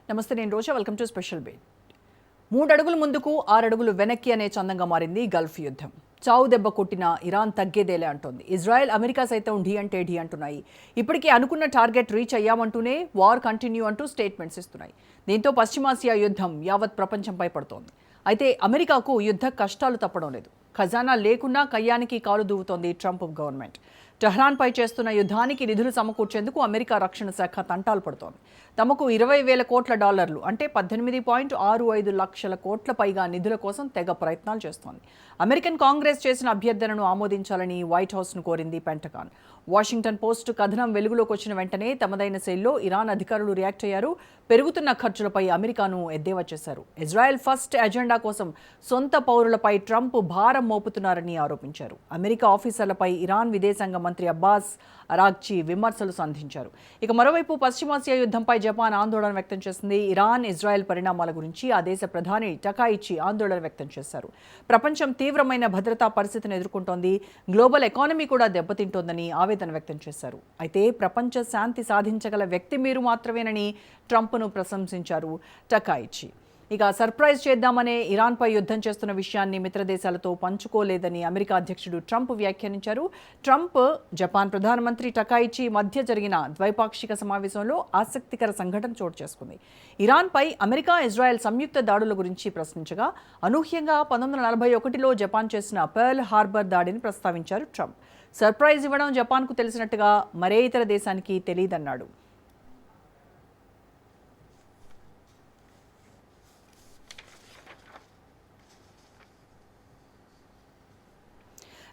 నమస్తే, నేను Roja. Welcome to special beat. 3 అడుగులు ముందుకు 6 అడుగులు వెనక్కి అనే చందంగా మారింది గల్ఫ్ యుద్ధం. చావు దెబ్బ కొట్టిన ఇరాన్ తగ్గేదేలే అంటోంది. ఇజ్రాయెల్, అమెరికా సైతం ఢీ అంటే ఢీ అంటున్నాయి. ఇప్పటికే అనుకున్న టార్గెట్ రీచ్ అయ్యామంటూనే వార్ కంటిన్యూ అంటూ స్టేట్మెంట్స్ ఇస్తున్నాయి. దీంతో పశ్చిమాసియా యుద్ధం యావత్ ప్రపంచంపై పడుతోంది. అయితే అమెరికాకు యుద్ధ కష్టాలు తప్పడం లేదు. ఖజానా లేకున్నా కయ్యానికి కాలు దూవుతోంది ట్రంప్ గవర్నమెంట్. టెహ్రాన్పై చేస్తున్న యుద్ధానికి నిధులు సమకూర్చేందుకు అమెరికా రక్షణ శాఖ తంటాలు పడుతోంది. తమకు $20,000 కోట్ల అంటే 18.65 లక్షల కోట్ల పైగా నిధుల కోసం తెగ ప్రయత్నాలు చేస్తోంది. అమెరికన్ కాంగ్రెస్ చేసిన అభ్యర్థనను ఆమోదించాలని వైట్ హౌస్ను కోరింది పెంటగాన్. వాషింగ్టన్ పోస్ట్ కథనం వెలుగులోకి వచ్చిన వెంటనే తమదైన శైలిలో ఇరాన్ అధికారులు రియాక్ట్ అయ్యారు. పెరుగుతున్న ఖర్చులపై అమెరికాను ఎద్దేవా చేశారు. ఇజ్రాయెల్ ఫస్ట్ ఎజెండా కోసం సొంత పౌరులపై ట్రంప్ భారం మోపుతున్నారని ఆరోపించారు. అమెరికా ఆఫీసర్లపై ఇరాన్ విదేశాంగ మంత్రి అబ్బాస్ అరాగ్చి విమర్శలు సంధించారు. ఇక మరోవైపు పశ్చిమాసియా యుద్ధంపై జపాన్ ఆందోళన వ్యక్తం చేసింది. ఇరాన్, ఇజ్రాయెల్ పరిణామాల గురించి ఆ దేశ ప్రధాని టకాయిచి ఆందోళన వ్యక్తం చేశారు. ప్రపంచం తీవ్రమైన భద్రతా పరిస్థితిని ఎదుర్కొంటోంది, గ్లోబల్ ఎకానమీ కూడా దెబ్బతింటోందని ఆవేదన వ్యక్తం చేశారు. అయితే ప్రపంచ శాంతి సాధించగల వ్యక్తి మీరు మాత్రమేనని ట్రంప్ను ప్రశంసించారు టకాయిచి. ఇక సర్ప్రైజ్ చేద్దామనే ఇరాన్పై యుద్ధం చేస్తున్న విషయాన్ని మిత్రదేశాలతో పంచుకోలేదని అమెరికా అధ్యక్షుడు ట్రంప్ వ్యాఖ్యానించారు. ట్రంప్, జపాన్ ప్రధానమంత్రి టకాయిచి మధ్య జరిగిన ద్వైపాక్షిక సమావేశంలో ఆసక్తికర సంఘటన చోటు చేసుకుంది. ఇరాన్పై అమెరికా, ఇజ్రాయెల్ సంయుక్త దాడుల గురించి ప్రశ్నించగా అనూహ్యంగా 1941లో జపాన్ చేసిన పర్ల్ హార్బర్ దాడిని ప్రస్తావించారు ట్రంప్. సర్ప్రైజ్ ఇవ్వడం జపాన్కు తెలిసినట్టుగా మరే ఇతర దేశానికి తెలియదన్నాడు.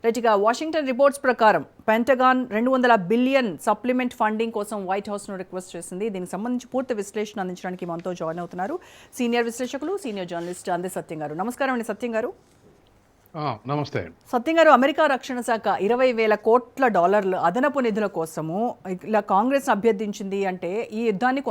రైట్గా వాషింగ్టన్ రిపోర్ట్స్ ప్రకారం పెంటగాన్ $200 బిలియన్ సప్లిమెంట్ ఫండింగ్ కోసం వైట్ హౌస్ను రిక్వెస్ట్ చేసింది. దీనికి సంబంధించి పూర్తి విశ్లేషణ అందించడానికి మనతో జాయిన్ అవుతున్నారు సీనియర్ విశ్లేషకులు, సీనియర్ జర్నలిస్ట్ అందే సత్యం గారు. నమస్కారం అండి సత్యం గారు. నమస్తే సత్యం గారు, అమెరికా రక్షణ శాఖ $20,000 కోట్ల అదనపు నిధుల కోసము ఇలా కాంగ్రెస్ అభ్యర్థించింది అంటే ఈ యుద్ధాన్ని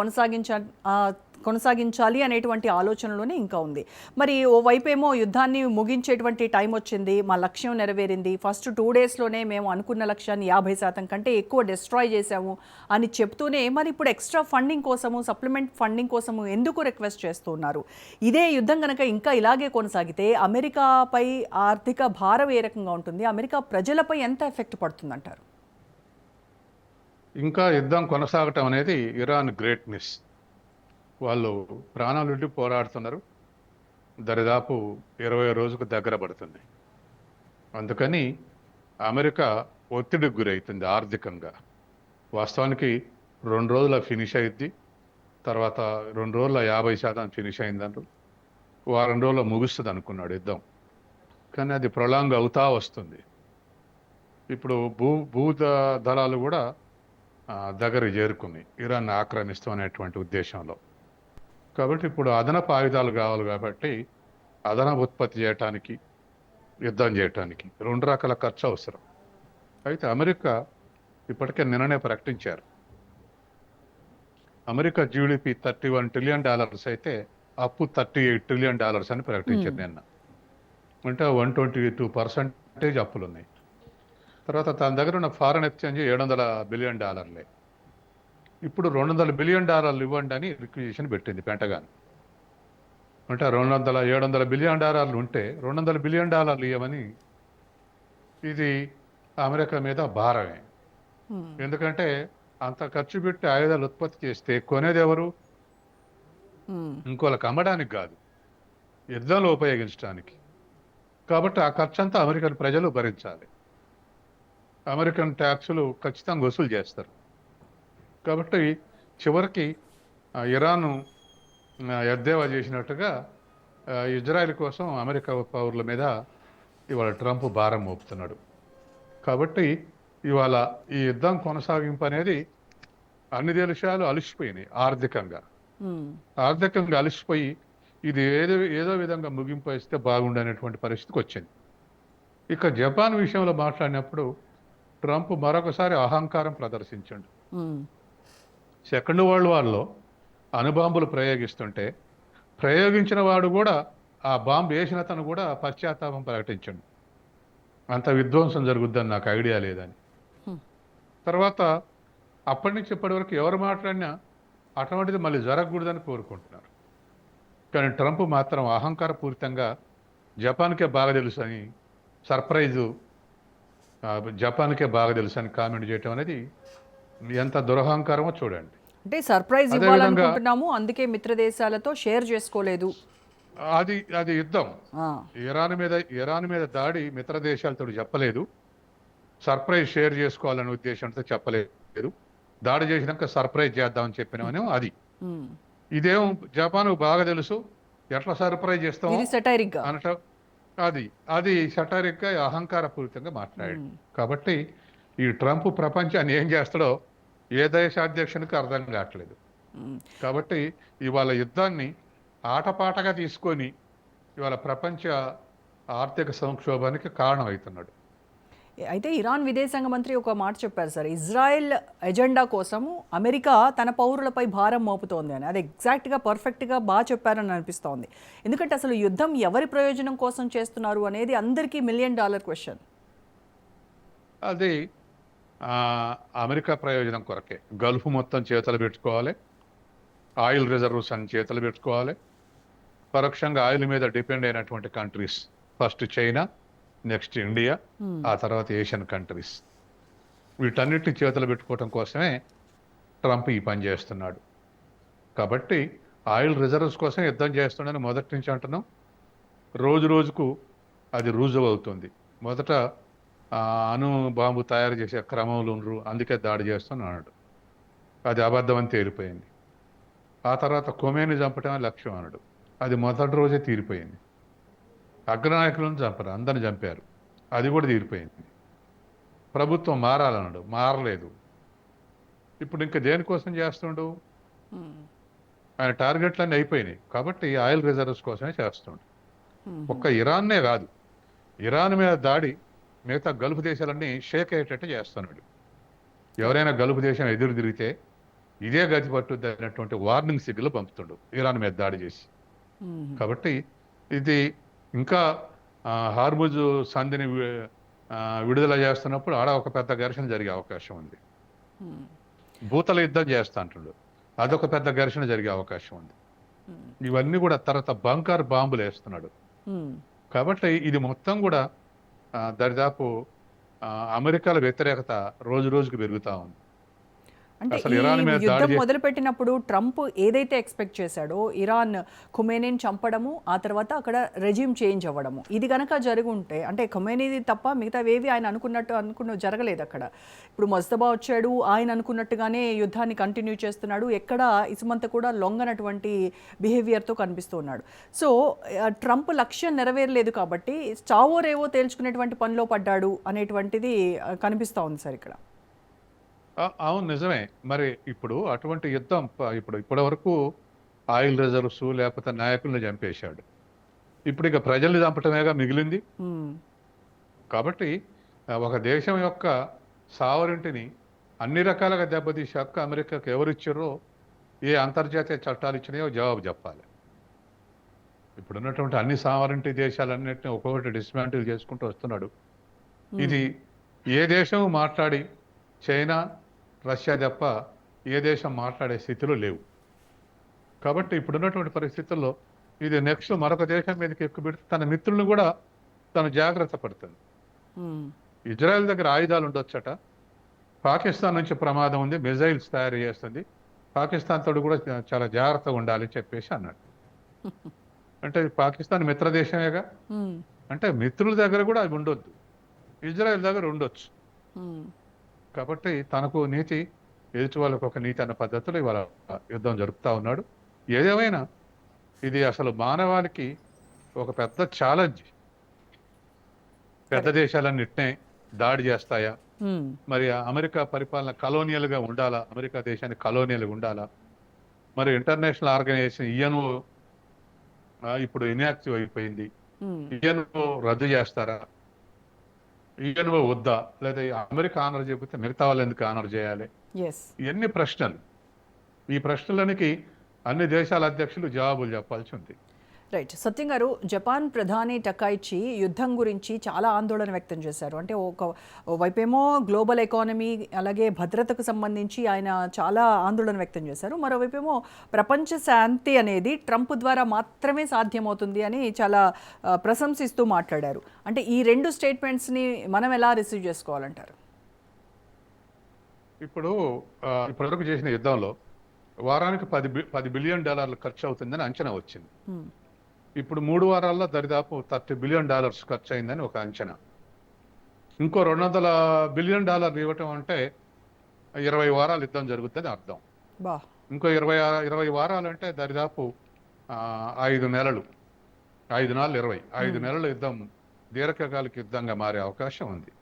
కొనసాగించాలి అనేటువంటి ఆలోచనలోనే ఇంకా ఉంది. మరి ఓ వైపేమో యుద్ధాన్ని ముగించేటువంటి టైం వచ్చింది, మా లక్ష్యం నెరవేరింది, ఫస్ట్ 2 డేస్లోనే మేము అనుకున్న లక్ష్యాన్ని 50% కంటే ఎక్కువ డిస్ట్రాయ్ చేశాము అని చెప్తూనే మరి ఇప్పుడు ఎక్స్ట్రా ఫండింగ్ కోసము, సప్లిమెంట్ ఫండింగ్ కోసము ఎందుకు రిక్వెస్ట్ చేస్తున్నారు? ఇదే యుద్ధం కనుక ఇంకా ఇలాగే కొనసాగితే అమెరికాపై ఆర్థిక భారం ఏ రకంగా ఉంటుంది? అమెరికా ప్రజలపై ఎంత ఎఫెక్ట్ పడుతుందంటారు? ఇంకా యుద్ధం కొనసాగటం అనేది ఇరాన్ గ్రేట్నెస్. వాళ్ళు ప్రాణాలుండి పోరాడుతున్నారు. దరిదాపు 20 రోజుకు దగ్గర పడుతుంది. అందుకని అమెరికా ఒత్తిడికి గురవుతుంది ఆర్థికంగా. వాస్తవానికి 2 రోజుల ఫినిష్ అయ్యిద్ది, తర్వాత 2 రోజుల 50% ఫినిష్ అయిందంటారు, వారం రోజుల్లో ముగుస్తుంది అనుకున్నాడు యుద్ధం. కానీ అది ప్రొలాంగ్ అవుతా వస్తుంది. ఇప్పుడు భూ దళాలు కూడా దగ్గర చేరుకున్నాయి ఇరాన్ ఆక్రమిస్తాం అనేటువంటి ఉద్దేశంలో. కాబట్టి ఇప్పుడు అదనపు ఆయుధాలు కావాలి. కాబట్టి అదనపు ఉత్పత్తి చేయటానికి, యుద్ధం చేయటానికి 2 రకాల ఖర్చు అవసరం. అయితే అమెరికా ఇప్పటికే నిన్ననే ప్రకటించారు, అమెరికా జీడిపి $31 ట్రిలియన్ అయితే అప్పు $38 ట్రిలియన్ అని ప్రకటించారు నిన్న. అంటే 122% అప్పులు ఉన్నాయి. తర్వాత తన దగ్గర ఉన్న ఫారెన్ ఎక్స్చేంజ్ $700 బిలియన్. ఇప్పుడు $200 బిలియన్ ఇవ్వండి అని రిక్విజిషన్ పెట్టింది పెంటగాన్. అంటే 700 బిలియన్ డాలర్లు ఉంటే $200 బిలియన్ ఇవ్వమని. ఇది అమెరికా మీద భారమే. ఎందుకంటే అంత ఖర్చు పెట్టి ఆయుధాలు ఉత్పత్తి చేస్తే కొనేది ఎవరు? ఇంకోళ్ళకి అమ్మడానికి కాదు, యుద్ధంలో ఉపయోగించడానికి. కాబట్టి ఆ ఖర్చు అంతా అమెరికన్ ప్రజలు భరించాలి. అమెరికన్ ట్యాక్సులు ఖచ్చితంగా వసూలు చేస్తారు. కాబట్టి చివరికి ఇరాన్ ఎద్దేవా చేసినట్టుగా ఇజ్రాయెల్ కోసం అమెరికా పౌరుల మీద ఇవాళ ట్రంప్ భారం మోపుతున్నాడు. కాబట్టి ఇవాళ ఈ యుద్ధం కొనసాగింపు అనేది అన్ని దేశాలు అలసిపోయినాయి ఆర్థికంగా అలసిపోయి ఇది ఏదో విధంగా ముగింపు ఇస్తే బాగుండనేటువంటి పరిస్థితికి వచ్చింది. ఇక జపాన్ విషయంలో మాట్లాడినప్పుడు ట్రంప్ మరొకసారి అహంకారం ప్రదర్శించాడు. సెకండ్ వరల్డ్ వార్లో అణుబాంబులు ప్రయోగిస్తుంటే ప్రయోగించిన వాడు కూడా, ఆ బాంబు వేసిన తను కూడా పశ్చాత్తాపం ప్రకటించాడు. అంత విధ్వంసం జరుగుద్దని నాకు ఐడియా లేదని. తర్వాత అప్పటి నుంచి ఇప్పటి వరకు ఎవరు మాట్లాడినా అటువంటిది మళ్ళీ జరగకూడదని కోరుకుంటున్నారు. కానీ ట్రంప్ మాత్రం అహంకారపూరితంగా జపాన్కే బాగా తెలుసు అని సర్ప్రైజు ఆ, జపాన్కే బాగా తెలుసు అని కామెంట్ చేయటం అనేది ఎంత దురహంకారమో చూడండి. అంటే సర్ప్రైజ్ అదేవిధంగా ఇవ్వాలనుకుంటున్నాము, అందుకే మిత్ర దేశాలతో షేర్ చేసుకోలేదు. అది అది యుద్ధం. ఆ, ఇరాన్ మీద దాడి మిత్ర దేశాలతో చెప్పలేదు. సర్ప్రైజ్ షేర్ చేసుకోవాలనే ఉద్దేశంతో చెప్పలేదు. దాడి చేసినాక సర్ప్రైజ్ చేద్దామని చెప్పినామని అది. ఉమ్. ఇదేం జపాన్కు బాగా తెలుసు, ఎట్లా సర్ప్రైజ్ చేస్తాం ఇది సెటైరిక్ గా. అనట. అది అది సటారిక్గా అహంకారపూరితంగా మాట్లాడాడు. కాబట్టి ఈ ట్రంప్ ప్రపంచాన్ని ఏం చేస్తాడో ఏ దేశాధ్యక్షునికి అర్థం కావట్లేదు. ఉమ్. కాబట్టి ఇవాళ యుద్ధాన్ని ఆటపాటగా తీసుకొని ఇవాళ ప్రపంచ ఆర్థిక సంక్షోభానికి కారణమవుతున్నాడు. అయితే ఇరాన్ విదేశాంగ మంత్రి ఒక మాట చెప్పారు సార్, ఇజ్రాయెల్ ఎజెండా కోసము అమెరికా తన పౌరులపై భారం మోపుతోంది అని. అది ఎగ్జాక్ట్గా పర్ఫెక్ట్గా బాగా చెప్పారని అనిపిస్తోంది. ఎందుకంటే అసలు యుద్ధం ఎవరి ప్రయోజనం కోసం చేస్తున్నారు అనేది అందరికీ $1 మిలియన్ క్వశ్చన్. అది ఆ, అమెరికా ప్రయోజనం కొరకే. గల్ఫ్ మొత్తం చేతులు పెట్టుకోవాలి, ఆయిల్ రిజర్వ్స్ అని చేతులు పెట్టుకోవాలి. పరోక్షంగా ఆయిల్ మీద డిపెండ్ అయినటువంటి countries first China, next India, ఆ తర్వాత ఏషియన్ కంట్రీస్, వీటన్నిటిని చేతులు పెట్టుకోవడం కోసమే ట్రంప్ ఈ పని చేస్తున్నాడు. కాబట్టి ఆయిల్ రిజర్వ్స్ కోసం యుద్ధం చేస్తుండని మొదటి నుంచి అంటున్నాం. రోజు రోజుకు అది రుజువు అవుతుంది. మొదట అణు బాంబు తయారు చేసే క్రమంలో ఉండరు, అందుకే దాడి చేస్తున్నాడు. అది అబద్ధం అని తేలిపోయింది. ఆ తర్వాత కొమేని చంపటమే లక్ష్యం అన్నాడు, అది మొదటి రోజే తీరిపోయింది. అగ్రనాయకులను చంపరు, అందరిని చంపారు, అది కూడా తీరిపోయింది. ప్రభుత్వం మారాలన్నాడు, మారలేదు. ఇప్పుడు ఇంకా దేనికోసం చేస్తుండు? ఆయన టార్గెట్లన్నీ అయిపోయినాయి. కాబట్టి ఆయిల్ రిజర్వ్స్ కోసమే చేస్తుండు. ఒక్క ఇరాన్నే కాదు, ఇరాన్ మీద దాడి మిగతా గల్ఫ్ దేశాలన్నీ షేక్ అయ్యేటట్టు చేస్తున్నాడు. ఎవరైనా గల్ఫ్ దేశం ఎదురు తిరిగితే ఇదే గతి పట్టుద్ది అనేటువంటి వార్నింగ్ సిగ్నల్ పంపుతుండు ఇరాన్ మీద దాడి చేసి. కాబట్టి ఇది ఇంకా హార్ముజ్ సంధిని విడుదల చేస్తున్నప్పుడు ఆడ ఒక పెద్ద ఘర్షణ జరిగే అవకాశం ఉంది. భూతల యుద్ధం చేస్తా అంటుండు, అదొక పెద్ద ఘర్షణ జరిగే అవకాశం ఉంది. ఇవన్నీ కూడా తర్వాత బంకర్ బాంబులు వేస్తున్నాడు. కాబట్టి ఇది మొత్తం కూడా దరిదాపు అమెరికాల వ్యతిరేకత రోజు రోజుకు పెరుగుతూ ఉంది. అంటే అసలు ఈ ఇరాన్ మీద యుద్ధం దాడి మొదలుపెట్టినప్పుడు ట్రంప్ ఏదైతే ఎక్స్పెక్ట్ చేశాడో, ఇరాన్ ఖుమేనీని చంపడము, ఆ తర్వాత అక్కడ రెజ్యూమ్ చేంజ్ అవ్వడము, ఇది కనుక జరిగి ఉంటే, అంటే ఖుమేనీది తప్ప మిగతావేవి ఆయన అనుకున్న జరగలేదు అక్కడ. ఇప్పుడు మజ్తబా వచ్చాడు, ఆయన అనుకున్నట్టుగానే యుద్ధాన్ని కంటిన్యూ చేస్తున్నాడు, ఎక్కడ ఇసుమంత కూడా లొంగనటువంటి బిహేవియర్తో కనిపిస్తూ ఉన్నాడు. సో ట్రంప్ లక్ష్యం నెరవేరలేదు కాబట్టి చావో రేవో తేల్చుకునేటువంటి పనిలో పడ్డాడు అనేటువంటిది కనిపిస్తూ ఉంది సార్ ఇక్కడ. అవును, నిజమే. మరి ఇప్పుడు అటువంటి యుద్ధం ఇప్పటి వరకు ఆయిల్ రిజర్వ్స్ లేకపోతే నాయకుల్ని చంపేశాడు. ఇప్పుడు ఇక ప్రజల్ని చంపటమేగా మిగిలింది. కాబట్టి ఒక దేశం యొక్క సావరింటిని అన్ని రకాలుగా దెబ్బతీసే హక్కు అమెరికాకు ఎవరు ఇచ్చారో, ఏ అంతర్జాతీయ చట్టాలు ఇచ్చినాయో జవాబు చెప్పాలి. ఇప్పుడున్నటువంటి అన్ని సావరింటి దేశాలన్నింటినీ ఒక్కొక్కటి డిస్మాంటిల్ చేసుకుంటూ వస్తున్నాడు. ఇది ఏ దేశం మాట్లాడి, చైనా, రష్యా తప్ప ఏ దేశం మాట్లాడే స్థితిలో లేవు. కాబట్టి ఇప్పుడున్నటువంటి పరిస్థితుల్లో ఇది నెక్స్ట్ మరొక దేశం మీదకి ఎక్కుపెడితే తన మిత్రులను కూడా తను జాగ్రత్త పడుతుంది. ఇజ్రాయెల్ దగ్గర ఆయుధాలు ఉండొచ్చట, పాకిస్తాన్ నుంచి ప్రమాదం ఉంది, మిజైల్స్ తయారు చేస్తుంది, పాకిస్తాన్ తోడు కూడా చాలా జాగ్రత్తగా ఉండాలని చెప్పేసి అన్నాడు. అంటే పాకిస్తాన్ మిత్ర దేశమేగా, అంటే మిత్రుల దగ్గర కూడా అవి ఉండొద్దు, ఇజ్రాయెల్ దగ్గర ఉండొచ్చు. కాబట్టి తనకు నీతి, ఎదుటి వాళ్ళకు ఒక నీతి అన్న పద్ధతిలో ఇవాళ యుద్ధం జరుపుతా ఉన్నాడు. ఏదేమైనా ఇది అసలు మానవాళికి ఒక పెద్ద ఛాలెంజ్. పెద్ద దేశాలన్నిటినే దాడి చేస్తాయా? మరి అమెరికా పరిపాలన కలోనియల్గా ఉండాలా? అమెరికా దేశాన్ని కలోనియల్గా ఉండాలా? మరి ఇంటర్నేషనల్ ఆర్గనైజేషన్ INO ఇప్పుడు ఇన్యాక్టివ్ అయిపోయింది. INO రద్దు చేస్తారా? INO వద్దా? లేదా అమెరికా ఆనర్ చేయకపోతే మిగతా వాళ్ళు ఎందుకు ఆనర్ చేయాలి? ఇవన్నీ ప్రశ్నలు. ఈ ప్రశ్నలకి అన్ని దేశాల అధ్యక్షులు జవాబులు చెప్పాల్సి ఉంది. రైట్. సత్యం గారు, జపాన్ ప్రధాని టకాయిచి యుద్ధం గురించి చాలా ఆందోళన వ్యక్తం చేశారు. అంటే వైపేమో గ్లోబల్ ఎకానమీ అలాగే భద్రతకు సంబంధించి ఆయన చాలా ఆందోళన వ్యక్తం చేశారు. మరోవైపేమో ప్రపంచ శాంతి అనేది ట్రంప్ ద్వారా మాత్రమే సాధ్యమవుతుంది అని చాలా ప్రశంసిస్తూ మాట్లాడారు. అంటే ఈ రెండు స్టేట్మెంట్స్ని మనం ఎలా రిసీవ్ చేసుకోవాలంటారు? ఇప్పటివరకు చేసిన యుద్ధంలో వారానికి $10 బిలియన్ ఖర్చు అవుతుందని అంచనా వచ్చింది. ఇప్పుడు 3 వారాల్లో దరిదాపు $30 బిలియన్ ఖర్చు అయిందని ఒక అంచనా. ఇంకో $200 బిలియన్ ఇవ్వటం అంటే 20 వారాలు యుద్ధం జరుగుతుందని అర్థం. ఇంకో 20 వారాలు అంటే దరిదాపు 5 నెలలు, 5×4 5 నెలల యుద్ధం దీర్ఘకాలిక యుద్ధంగా మారే అవకాశం ఉంది.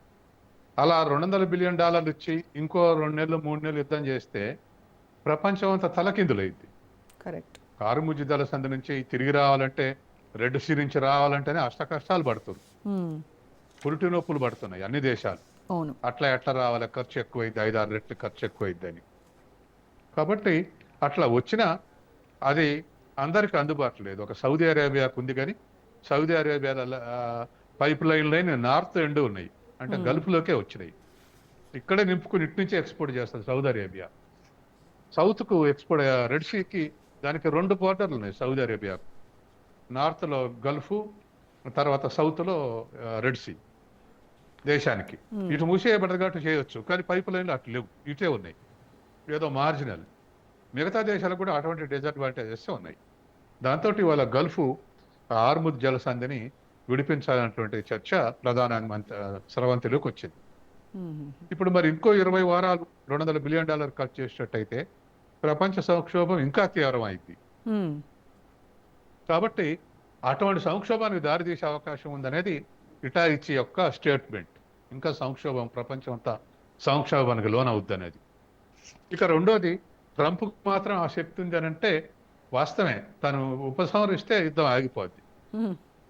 అలా $200 బిలియన్ ఇచ్చి ఇంకో 2 నెలలు 3 నెలలు యుద్ధం చేస్తే ప్రపంచం అంతా తలకిందులైంది. కరెక్ట్. కారుముజ్జు జలసంధి నుంచి తిరిగి రావాలంటే, రెడ్ సీ నుంచి రావాలంటేనే అష్ట కష్టాలు పడుతుంది. పురిటి నొప్పులు పడుతున్నాయి అన్ని దేశాలు. ఎట్లా రావాలి, ఖర్చు ఎక్కువైంది, 5-6 రెట్లు ఖర్చు ఎక్కువైందని. కాబట్టి అట్లా వచ్చినా అది అందరికి అందుబాటులో లేదు. ఒక సౌదీ అరేబియాకు ఉంది, కానీ సౌదీ అరేబియాలో పైప్ లైన్ నార్త్ ఎండ్ ఉన్నాయి, అంటే గల్ఫ్లోకే వచ్చినాయి. ఇక్కడే నింపుకుని ఇటు నుంచి ఎక్స్పోర్ట్ చేస్తుంది సౌదీ అరేబియా. సౌత్కు ఎక్స్పోర్ట్, రెడ్ సీకి దానికి 2 బోర్డర్లు ఉన్నాయి సౌదీ అరేబియాకు. నార్త్లో గల్ఫ్, తర్వాత సౌత్లో రెడ్ సీ దేశానికి. ఇటు మూసేయబడ్డది కాబట్టి చేయొచ్చు, కానీ పైప్ లైన్లు అటు లేవు, ఇటే ఉన్నాయి, ఏదో మార్జినల్. మిగతా దేశాలకు కూడా అటువంటి డిసడ్వాంటేజెస్ ఉన్నాయి. దాంతో వాళ్ళ గల్ఫ్ హార్ముజ్ జలసంధిని విడిపించాలన్నటువంటి చర్చ ప్రధాన స్రవంతిలోకి వచ్చింది. ఇప్పుడు మరి ఇంకో 20 వారాలు $200 బిలియన్ ఖర్చు చేసినట్టయితే ప్రపంచ సంక్షోభం ఇంకా తీవ్రమైంది. కాబట్టి అటువంటి సంక్షోభానికి దారితీసే అవకాశం ఉందనేది ఇటాయిచి యొక్క స్టేట్మెంట్. ఇంకా సంక్షోభం, ప్రపంచం అంతా సంక్షోభానికి లోనవుద్ది అనేది. ఇక రెండోది, ట్రంప్ మాత్రం ఆ శక్తి ఉంది అని అంటే వాస్తవమే. తను ఉపసంహరిస్తే యుద్ధం ఆగిపోద్ది,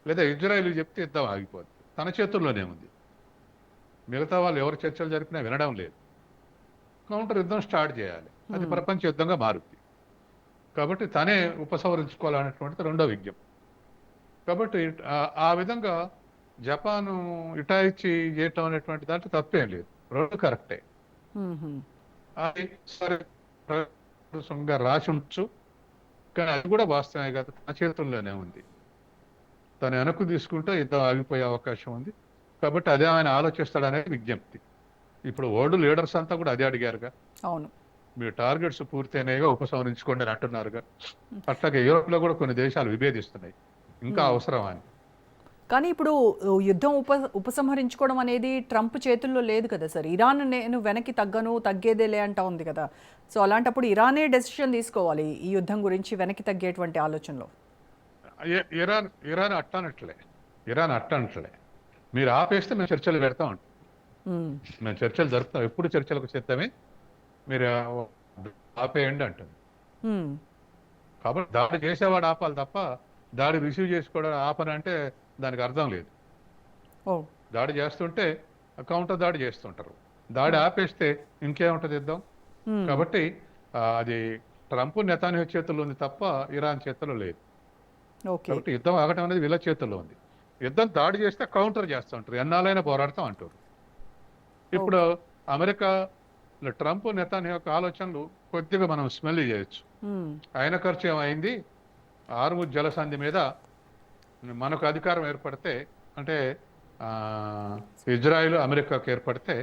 లేదా ఇజ్రాయెల్ చెప్తే యుద్ధం ఆగిపోద్ది. తన చేతుల్లోనే ఉంది. మిగతా వాళ్ళు ఎవరు చర్చలు జరిపినా వినడం లేదు. కౌంటర్ యుద్ధం స్టార్ట్ చేయాలి, అది ప్రపంచ యుద్ధంగా మారుద్ది. కాబట్టి తనే ఉపసంహరించుకోవాలనేటువంటిది రెండో విజ్ఞప్తి. కాబట్టి ఆ విధంగా జపాను ఇటాయిచి చేయటం అనేటువంటి దాంట్లో తప్పేం లేదు, రెండు కరెక్టే. అది సరే రాసి ఉండొచ్చు, కానీ అది కూడా వాస్తవమే కదా, తన చేతుల్లోనే ఉంది. తను వెనక్కు తీసుకుంటే యుద్ధం ఆగిపోయే అవకాశం ఉంది. కాబట్టి అదే ఆయన ఆలోచిస్తాడనేది విజ్ఞప్తి. ఇప్పుడు వరల్డ్ లీడర్స్ అంతా కూడా అదే అడిగారుగా. అవును, మీ టార్గెట్స్ పూర్తయినాయిగా, ఉపసంహరించుకోండి అని అంటున్నారుగా. అట్లాగే యూరోప్ లో కూడా కొన్ని దేశాలు విభేదిస్తున్నాయి, ఇంకా అవసరం అని. కానీ ఇప్పుడు యుద్ధం ఉపసంహరించుకోవడం అనేది ట్రంప్ చేతుల్లో లేదు కదా సార్. ఇరాన్ నేను వెనక్కి తగ్గేదేలే అంటా ఉంది కదా. సో అలాంటప్పుడు ఇరానే డెసిషన్ తీసుకోవాలి ఈ యుద్ధం గురించి వెనక్కి తగ్గేటువంటి ఆలోచనలో. ఇరాన్ అట్టనట్లే మీరు ఆపేస్తే మేము చర్చలు పెడతాం అంట. మేము చర్చలు జరుపుతాం, ఎప్పుడు చర్చలకు సిద్ధమే, మీరు ఆపేయండి అంటుంది. కాబట్టి దాడి చేసేవాడు ఆపాలి తప్ప దాడి రిసీవ్ చేసుకోవడం ఆపనంటే దానికి అర్థం లేదు. దాడి చేస్తుంటే కౌంటర్ దాడి చేస్తుంటారు, దాడి ఆపేస్తే ఇంకేముంటది యుద్ధం. కాబట్టి అది ట్రంప్ నెతాన్యాహు చేతుల్లో ఉంది తప్ప ఇరాన్ చేతుల్లో లేదు. కాబట్టి యుద్ధం ఆగటం అనేది వీళ్ళ చేతుల్లో ఉంది. యుద్ధం దాడి చేస్తే కౌంటర్ చేస్తూ ఉంటారు, ఎన్నాళ్ళైనా పోరాడతాం అంటారు. ఇప్పుడు అమెరికా ట్రంప్ నెతాన్యాహు యొక్క ఆలోచనలు కొద్దిగా మనం స్మెల్ చేయొచ్చు. ఆయన ఖర్చు ఏమైంది, హార్ముజ్ జలసంధి మీద మనకు అధికారం ఏర్పడితే, అంటే ఇజ్రాయిల్ అమెరికాకు ఏర్పడితే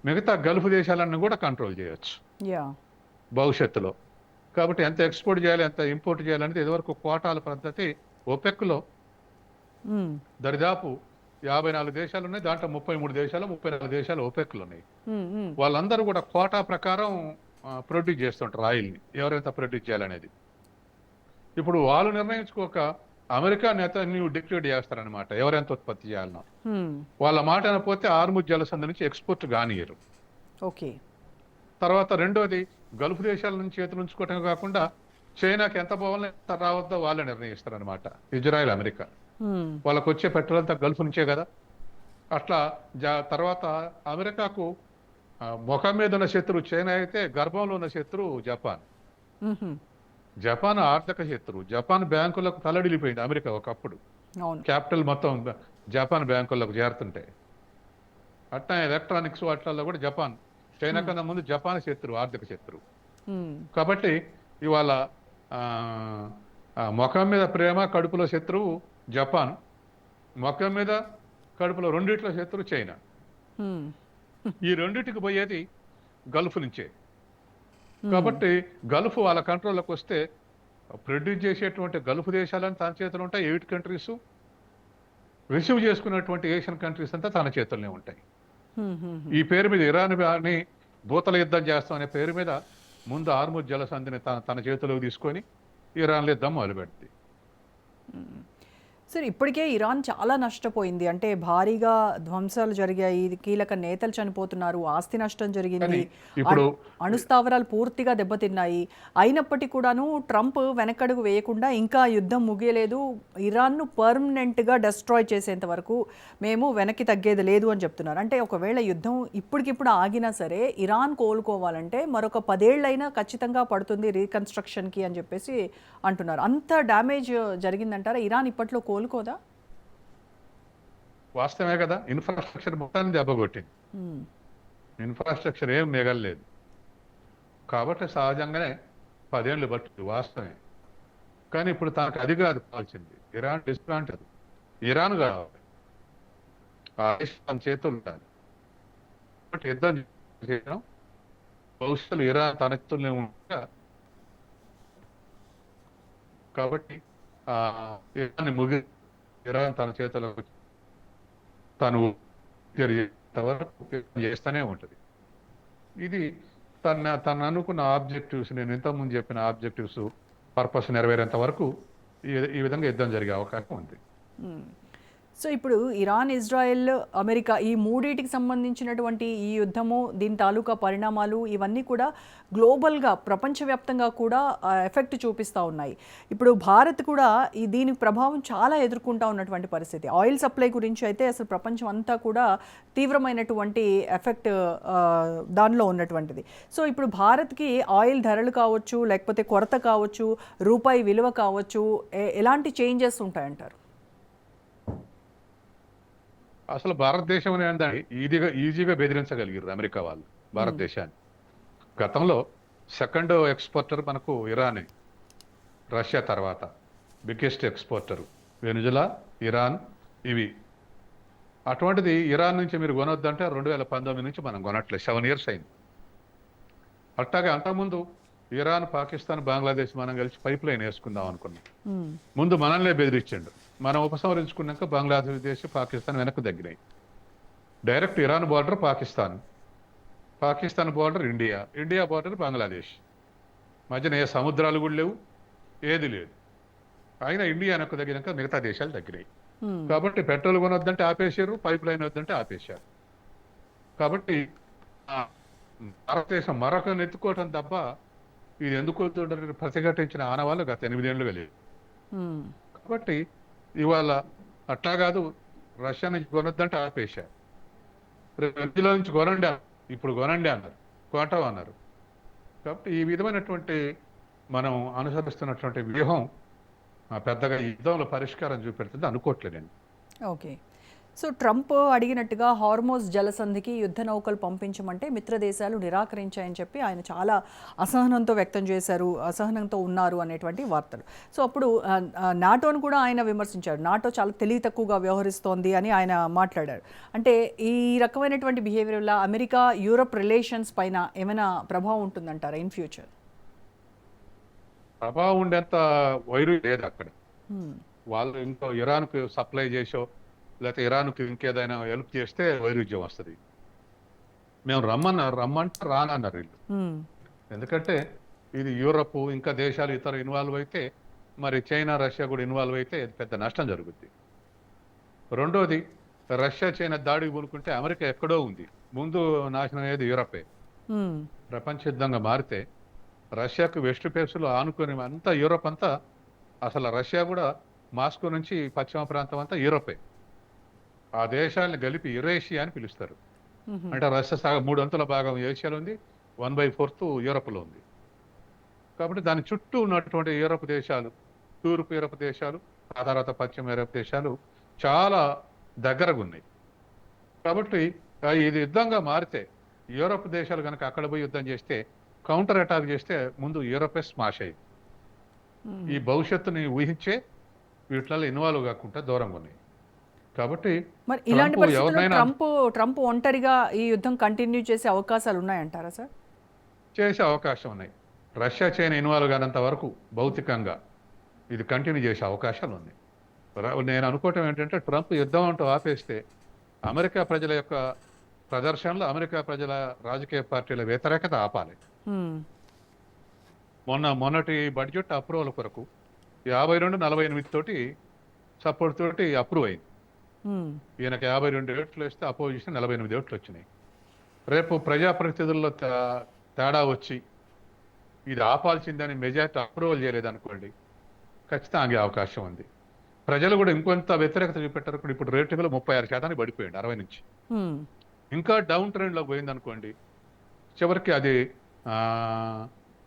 మిగతా గల్ఫ్ దేశాలన్నీ కూడా కంట్రోల్ చేయొచ్చు భవిష్యత్తులో. కాబట్టి ఎంత ఎక్స్పోర్ట్ చేయాలి, ఎంత ఇంపోర్ట్ చేయాలనేది ఇదివరకు కోటాల పద్ధతి OPEC-లో దరిదాపు 54 దేశాలు ఉన్నాయి, దాంట్లో 33 దేశాలు OPEC-లో ఉన్నాయి. వాళ్ళందరూ కూడా కోటా ప్రకారం ప్రొడ్యూస్ చేస్తుంటారు ఆయిల్ని, ఎవరెంత ప్రొడ్యూస్ చేయాలనేది. ఇప్పుడు వాళ్ళు నిర్ణయించుకోక అమెరికా నేతలు డిక్టేట్ చేస్తారనమాట ఎవరెంత ఉత్పత్తి చేయాలనో. వాళ్ళ మాట అనపోతే హార్ముజ్ జలసంధి నుంచి ఎక్స్పోర్ట్ కానియరు. తర్వాత రెండోది, గల్ఫ్ దేశాల నుంచి చేతులు ఉంచుకోవటం కాకుండా చైనాకి ఎంత పోవాలో ఎంత రావద్దో వాళ్ళే నిర్ణయిస్తారనమాట, ఇజ్రాయెల్ అమెరికా. వాళ్ళకు వచ్చే పెట్రోల్ అంతా గల్ఫ్ నుంచే కదా. అట్లా తర్వాత అమెరికాకు ముఖం మీద ఉన్న శత్రువు చైనా అయితే గర్భంలో ఉన్న శత్రువు జపాన్. జపాన్ ఆర్థిక శత్రువు. జపాన్ బ్యాంకులకు తలడిల్లిపోయింది అమెరికా ఒకప్పుడు. అవును. క్యాపిటల్ మొత్తం జపాన్ బ్యాంకులకు చేరుతుంటే, అట్లా ఎలక్ట్రానిక్స్ వాటిల్లో కూడా జపాన్, చైనా కన్నా ముందు జపాన్ శత్రువు, ఆర్థిక శత్రువు. మ్మ్. కాబట్టి ఇవాళ ఆ, ముఖం మీద ప్రేమ, కడుపులో శత్రువు జపాన్, ముఖం మీద కడుపులో రెండిట్లో శత్రువు చైనా. మ్మ్. ఈ రెండిటికి పోయేది గల్ఫ్ నుంచే. కాబట్టి గల్ఫ్ వాళ్ళ కంట్రోల్లోకి వస్తే ప్రొడ్యూస్ చేసేటువంటి గల్ఫ్ దేశాలని తన చేతులు ఉంటాయి, 8 కంట్రీస్. రిసీవ్ చేసుకున్నటువంటి ఏషియన్ కంట్రీస్ అంతా తన చేతుల్లోనే ఉంటాయి. మ్మ్. మ్మ్. ఈ పేరు మీద ఇరాన్ని భూతల యుద్ధం చేస్తాం అనే పేరు మీద ముందు ఆర్ముజ్ జలసంధిని తన చేతిలోకి తీసుకొని ఇరాన్లో యుద్ధం మొదలుపెడుతుంది. సరే, ఇప్పటికే ఇరాన్ చాలా నష్టపోయింది. అంటే భారీగా ధ్వంసాలు జరిగాయి, కీలక నేతలు చనిపోతున్నారు, ఆస్తి నష్టం జరిగింది, ఇప్పుడు అణుస్థావరాలు పూర్తిగా దెబ్బతిన్నాయి. అయినప్పటికీ కూడాను ట్రంప్ వెనకడుగు వేయకుండా ఇంకా యుద్ధం ముగియలేదు, ఇరాన్ను పర్మనెంట్గా డెస్ట్రాయ్ చేసేంత వరకు మేము వెనక్కి తగ్గేది లేదు అని చెప్తున్నారు. అంటే ఒకవేళ యుద్ధం ఇప్పటికిప్పుడు ఆగినా సరే ఇరాన్ కోలుకోవాలంటే మరొక 10 ఏళ్ళైనా ఖచ్చితంగా పడుతుంది రీకన్స్ట్రక్షన్కి అని చెప్పేసి అంటున్నారు. అంత డ్యామేజ్ జరిగిందంటారా? ఇరాన్ ఇప్పట్లో కోలుకోదా? వాస్తవమే కదా, ఇన్ఫ్రాస్ట్రక్చర్ మొత్తాన్ని దెబ్బకొట్టింది. ఇన్ఫ్రాస్ట్రక్చర్ ఏం మిగలలేదు. కాబట్టి సహజంగానే 10 ఏళ్ళు పట్టింది, వాస్తవమే. కానీ ఇప్పుడు తనకు అది కాదు కావాల్సింది, ఇరాన్ డిస్మాంటల్. ఇరాన్ కావాలి, ఆ దేశం తన చేతులు ఉండాలి. కాబట్టి యుద్ధం చేయడం భవిష్యత్తులో ఇరాన్ తన చేతుల్లోనే ఉంటా. కాబట్టి ఇరాన్ తన చేతిలో తను వరకు చేస్తూనే ఉంటుంది. ఇది తను అనుకున్న ఆబ్జెక్టివ్స్, నేను ఇంతకుముందు చెప్పిన ఆబ్జెక్టివ్స్, పర్పస్ నెరవేరేంత వరకు ఈ విధంగా యుద్ధం జరిగే అవకాశం ఉంది. సో ఇప్పుడు ఇరాన్, ఇజ్రాయెల్, అమెరికా ఈ మూడింటికి సంబంధించినటువంటి ఈ యుద్ధము, దీని తాలూకా పరిణామాలు ఇవన్నీ కూడా గ్లోబల్గా ప్రపంచవ్యాప్తంగా కూడా ఎఫెక్ట్ చూపిస్తూ ఉన్నాయి. ఇప్పుడు భారత్ కూడా దీని ప్రభావం చాలా ఎదుర్కొంటూ ఉన్నటువంటి పరిస్థితి. ఆయిల్ సప్లై గురించి అయితే అసలు ప్రపంచం అంతా కూడా తీవ్రమైనటువంటి ఎఫెక్ట్ దానిలో ఉన్నటువంటిది. సో ఇప్పుడు భారత్కి ఆయిల్ ధరలు కావచ్చు, లేకపోతే కొరత కావచ్చు, రూపాయి విలువ కావచ్చు, ఎలాంటి చేంజెస్ ఉంటాయంటారు? అసలు భారతదేశం అనేది ఈజీగా బెదిరించగలిగారు అమెరికా వాళ్ళు భారతదేశాన్ని. గతంలో సెకండ్ ఎక్స్పోర్టర్ మనకు ఇరానే, రష్యా తర్వాత బిగ్గెస్ట్ ఎక్స్పోర్టర్ వెనుజులా, ఇరాన్ ఇవి. అటువంటిది ఇరాన్ నుంచి మీరు కొనొద్దంటే 2019 నుంచి మనం కొనట్లేదు, 7 years అయింది. అట్లాగే అంతకుముందు ఇరాన్, పాకిస్తాన్, బంగ్లాదేశ్ మనం కలిసి పైప్ లైన్ వేసుకుందాం అనుకున్నాం. ముందు మనల్నే బెదిరించండు, మనం ఉపసంహరించుకున్నాక బంగ్లాదేశ్, పాకిస్తాన్ వెనక్కు తగ్గినాయి. Direct Iran border Pakistan, Pakistan border India, India border Bangladesh. మధ్యన ఏ సముద్రాలు కూడా లేవు, ఏది లేదు. అయినా ఇండియా వెనక్కు తగ్గినాక మిగతా దేశాలు తగ్గినాయి. కాబట్టి పెట్రోల్ కొనొద్దంటే ఆపేశారు, పైప్ లైన్ వద్దంటే ఆపేశారు. కాబట్టి భారతదేశం మరొకరిని ఎత్తుకోవటం తప్ప ఇది ఎందుకు ప్రతిఘటించిన ఆనవాళ్ళు గత 8 ఏళ్ళుగా లేదు. కాబట్టి ఇవాళ అట్లా కాదు, రష్యా నుంచి కొనొద్దంటే ఆపేశారు. వెనుజులా నుంచి కొనండి, ఇప్పుడు కొనండి అన్నారు, కొంటాం అన్నారు. కాబట్టి ఈ విధమైనటువంటి మనం అనుసరిస్తున్నటువంటి వ్యూహం పెద్దగా ఈ యుద్ధంలో పరిష్కారం చూపెడుతుంది అనుకోవట్లేదండి. ఓకే. సో ట్రంప్ అడిగినట్టుగా హార్మోజ్ జలసంధికి యుద్ధ నౌకలు పంపించమంటే మిత్ర దేశాలు నిరాకరించాయని చెప్పి ఆయన చాలా అసహనంతో వ్యక్తం చేశారు, అసహనంతో ఉన్నారు అనేటువంటి వార్తలు. సో అప్పుడు నాటోను కూడా ఆయన విమర్శించారు. నాటో చాలా తెలివి తక్కువగా వ్యవహరిస్తోంది అని ఆయన మాట్లాడారు. అంటే ఈ రకమైనటువంటి బిహేవియర్ వల్ల అమెరికా యూరప్ రిలేషన్స్ పైన ఏమైనా ప్రభావం ఉంటుందంటారా ఇన్ ఫ్యూచర్? ప్రభావం ఉండేంత వైరు లేదు అక్కడ. వాళ్ళు ఇంకో ఇరాన్కు సప్లై చేసో లేకపోతే ఇరాన్కి ఇంకేదైనా హెల్ప్ చేస్తే వైరుధ్యం వస్తుంది. మేము రమ్మంటే రానన్నారు వీళ్ళు. ఎందుకంటే ఇది యూరప్ ఇంకా దేశాలు ఇతర ఇన్వాల్వ్ అయితే, మరి చైనా, రష్యా కూడా ఇన్వాల్వ్ అయితే పెద్ద నష్టం జరుగుద్ది. రెండోది, రష్యా చైనా దాడికి పూనుకుంటే అమెరికా ఎక్కడో ఉంది, ముందు నాశనం అయ్యేది యూరపే. ప్రపంచ యుద్ధంగా మారితే రష్యాకు వెస్ట్ ఫేస్లో ఆనుకొని అంతా యూరప్ అంతా, అసలు రష్యా కూడా మాస్కో నుంచి పశ్చిమ ప్రాంతం అంతా యూరపే. ఆ దేశాలను కలిపి యురేషియా అని పిలుస్తారు. అంటే రష్యా 3/4 భాగం ఏషియాలో ఉంది, 1/4 యూరప్లో ఉంది. కాబట్టి దాని చుట్టూ ఉన్నటువంటి యూరప్ దేశాలు, తూర్పు యూరప్ దేశాలు, ఆ తర్వాత పశ్చిమ యూరప్ దేశాలు చాలా దగ్గరగా ఉన్నాయి. కాబట్టి ఇది యుద్ధంగా మారితే యూరప్ దేశాలు కనుక అక్కడ పోయి యుద్ధం చేస్తే, కౌంటర్ అటాక్ చేస్తే ముందు యూరపే స్మాష్ అయ్యింది. ఈ భవిష్యత్తుని ఊహించే వీటిలో ఇన్వాల్వ్ కాకుండా దూరంగా ఉన్నాయి. కాబట్టి మరి ఇలాంటి ట్రంప్ పరిస్థితుల్లో ఎవరినైనా ట్రంప్ ఒంటరిగా ఈ యుద్ధం కంటిన్యూ చేసే అవకాశాలు ఉన్నాయంటారా సార్? చేసే అవకాశం ఉన్నాయి. రష్యా చైనా ఇన్వాల్వ్ కానంత వరకు భౌతికంగా ఇది కంటిన్యూ చేసే అవకాశాలు ఉన్నాయి. నేను అనుకోవటం ఏంటంటే ట్రంప్ యుద్ధం అంటూ ఆపేస్తే అమెరికా ప్రజల యొక్క ప్రదర్శనలు, అమెరికా ప్రజల రాజకీయ పార్టీల వ్యతిరేకత ఆపాలి. మ్మ్. మొన్నటి బడ్జెట్ అప్రూవల్ కొరకు 52-48 తోటి సపోర్ట్ తోటి అప్రూవ్ అయింది. మ్మ్. ఈయనకి 52 ఓట్లు వేస్తే అపోజిషన్ 48 ఓట్లు వచ్చినాయి. రేపు ప్రజాప్రతినిధుల్లో తేడా వచ్చి ఇది ఆపాల్సిందని మెజార్టీ అప్రూవల్ చేయలేదనుకోండి, ఖచ్చితంగా ఆగే అవకాశం ఉంది. ప్రజలు కూడా ఇంకొంత వ్యతిరేకత చూపెట్టారు. ఇప్పుడు రేటింగ్లో 36% పడిపోయింది 60 నుంచి. మ్మ్. ఇంకా డౌన్ ట్రెండ్లో పోయింది అనుకోండి, చివరికి అది ఆ,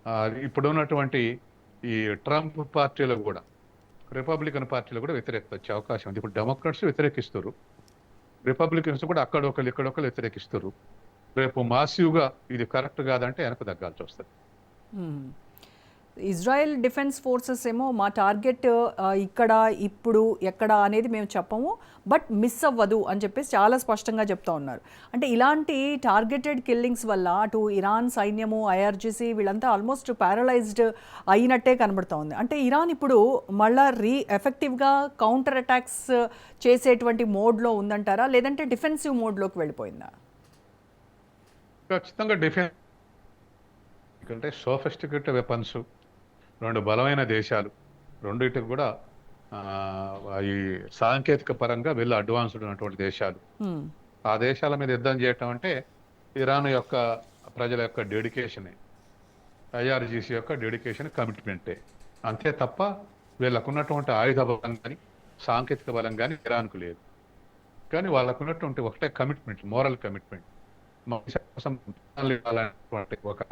ఆ, ఇప్పుడు ఉన్నటువంటి ఈ ట్రంప్ పార్టీలో కూడా, రిపబ్లికన్ పార్టీలో కూడా వ్యతిరేకత వచ్చే అవకాశం ఉంది. ఇప్పుడు డెమోక్రాట్స్ వ్యతిరేకిస్తారు, రిపబ్లికన్స్ కూడా అక్కడొకరు ఇక్కడొకరు వ్యతిరేకిస్తారు. రేపు మాసివ్గా ఇది కరెక్ట్ కాదంటే వెనక తగ్గాల్సి వస్తుంది. మ్మ్. ఇజ్రాయెల్ డిఫెన్స్ ఫోర్సెస్ ఏమో మా టార్గెట్ ఇక్కడ ఇప్పుడు ఎక్కడ అనేది మేము చెప్పము, బట్ మిస్ అవ్వదు అని చెప్పేసి చాలా స్పష్టంగా చెప్తా ఉన్నారు. అంటే ఇలాంటి టార్గెటెడ్ కిల్లింగ్స్ వల్ల అటు ఇరాన్ సైన్యము, ఐఆర్జీసీ వీళ్ళంతా ఆల్మోస్ట్ ప్యారలైజ్డ్ అయినట్టే కనబడుతూ ఉంది. అంటే ఇరాన్ ఇప్పుడు మళ్ళీ ఎఫెక్టివ్గా కౌంటర్ అటాక్స్ చేసేటువంటి మోడ్లో ఉందంటారా, లేదంటే డిఫెన్సివ్ మోడ్లోకి వెళ్ళిపోయిందా? ఖచ్చితంగా డిఫెన్స్, ఎందుకంటే సోఫిస్టికేటెడ్ వెపన్స్, రెండు బలమైన దేశాలు, రెండింటికి కూడా ఈ సాంకేతిక పరంగా వెళ్ళి అడ్వాన్స్డ్ ఉన్నటువంటి దేశాలు. మ్మ్. ఆ దేశాల మీద యుద్ధం చేయటం అంటే ఇరాన్ యొక్క ప్రజల యొక్క డెడికేషనే, ఐఆర్జీసీ యొక్క డెడికేషన్, కమిట్మెంటే. అంతే తప్ప వీళ్ళకున్నటువంటి ఆయుధ బలం కానీ సాంకేతిక బలం కానీ ఇరాన్కు లేదు. కానీ వాళ్ళకున్నటువంటి ఒకటే కమిట్మెంట్, మోరల్ కమిట్మెంట్, కోసం ఒక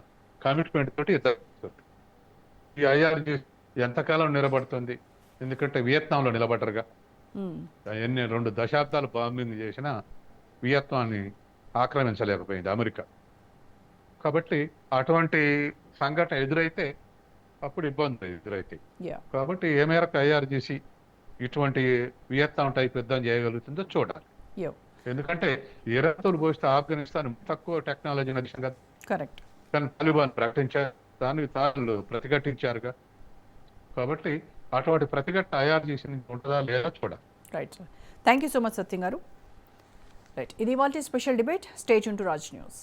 కమిట్మెంట్ తోటి యుద్ధం. ఈ ఐఆర్జీ ఎంతకాలం నిలబడుతుంది? ఎందుకంటే వియత్నాంలో నిలబడరుగా. మ్మ్. 2 దశాబ్దాలు బాంబింగ్ చేసినా వియత్నాన్ని ఆక్రమించలేకపోయింది అమెరికా. కాబట్టి అటువంటి సంఘటన ఎదురైతే అప్పుడు ఇబ్బంది ఎదురైతే. యా. కాబట్టి ఏ మేరకు ఐఆర్జీసీ ఇటువంటి వియత్నాం టైప్ యుద్ధం చేయగలుగుతుందో చూడాలి. యో. ఎందుకంటే ఇరాన్తో పోస్తే ఆఫ్ఘనిస్తాన్ తక్కువ టెక్నాలజీ దేశంగా, కరెక్ట్. కానీ తాలిబాన్ ప్రకటించారు, దానికి తాను ప్రతిఘటించారుగా. కాబట్టి అటువంటి ప్రతిఘటన ఐఆర్జీసీ నుంచి ఉంటుందా లేదా చూడాలి. Right sir, thank you so much Satyam garu. Right, ఇది ఇవాల్టి special debate. Stay tune to Raj news.